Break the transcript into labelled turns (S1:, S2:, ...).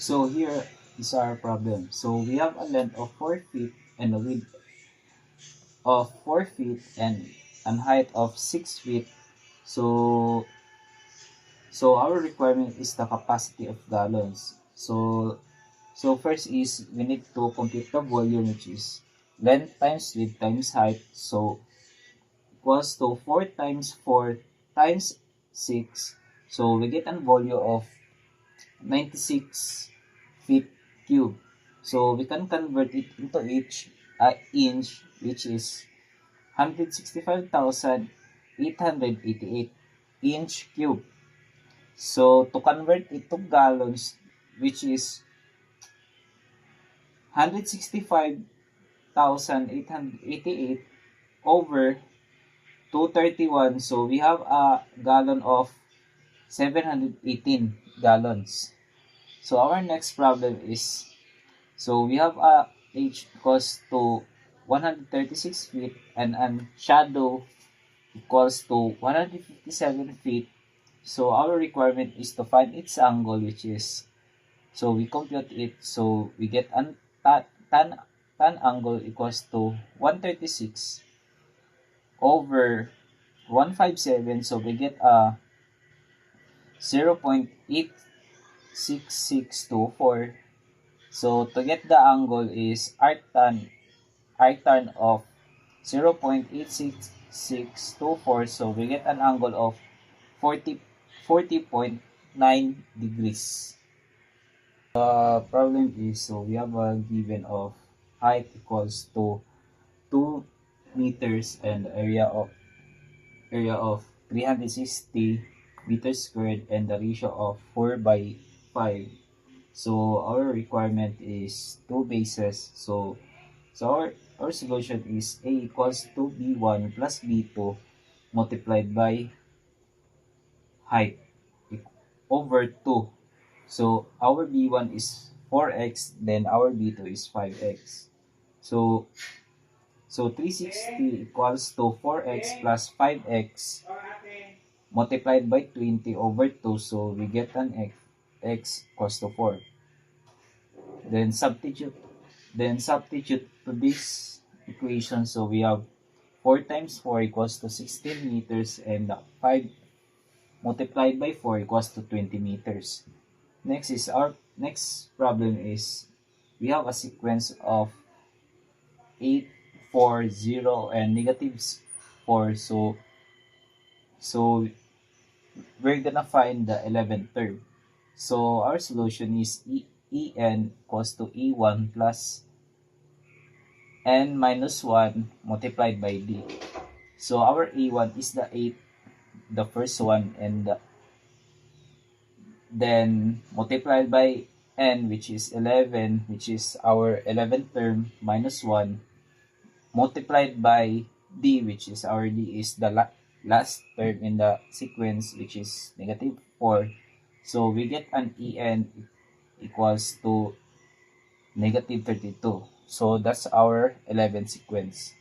S1: So here is our problem. So we have a length of 4 feet and a width of 4 feet and a height of 6 feet. So our requirement is the capacity of gallons. So first is we need to compute the volume, which is length times width times height. So equals to 4 times 4 times 6. So we get a volume of 96 feet cube. So we can convert it into each inch, which is 165,888 inch cube. So to convert it to gallons, which is 165,888 over 231. So we have a gallon of 718 gallons. So our next problem is, so we have a h equals to 136 feet and a shadow equals to 157 feet. So our requirement is to find its angle, which is, so we compute it. So we get an tan angle equals to 136 over 157. So we get a 0.86624. So to get the angle is arctan of 0.86624. So we get an angle of 40.9 degrees. The problem is, so we have a given of height equals to 2 meters and area of 360 meters squared and the ratio of 4 by 5. So our requirement is 2 bases. So our solution is A equals to B1 plus B2 multiplied by height over 2. So our B1 is 4x, then our B2 is 5x. So 360 equals to 4x plus 5x multiplied by 20 over 2. So we get an x equals to 4. Then substitute to this equation. So we have 4 times 4 equals to 16 meters and 5 multiplied by 4 equals to 20 meters. Next is our next problem is we have a sequence of 8, 4, 0 and negative 4. So we're gonna find the 11th term. So our solution is En equals to E1 plus N minus 1 multiplied by D. So our E1 is the 8, the first one, and then multiplied by N, which is 11, which is our 11th term, minus 1, multiplied by D, which is our D is the last term in the sequence, which is negative 4. So we get an En equals to negative 32. So that's our 11th sequence.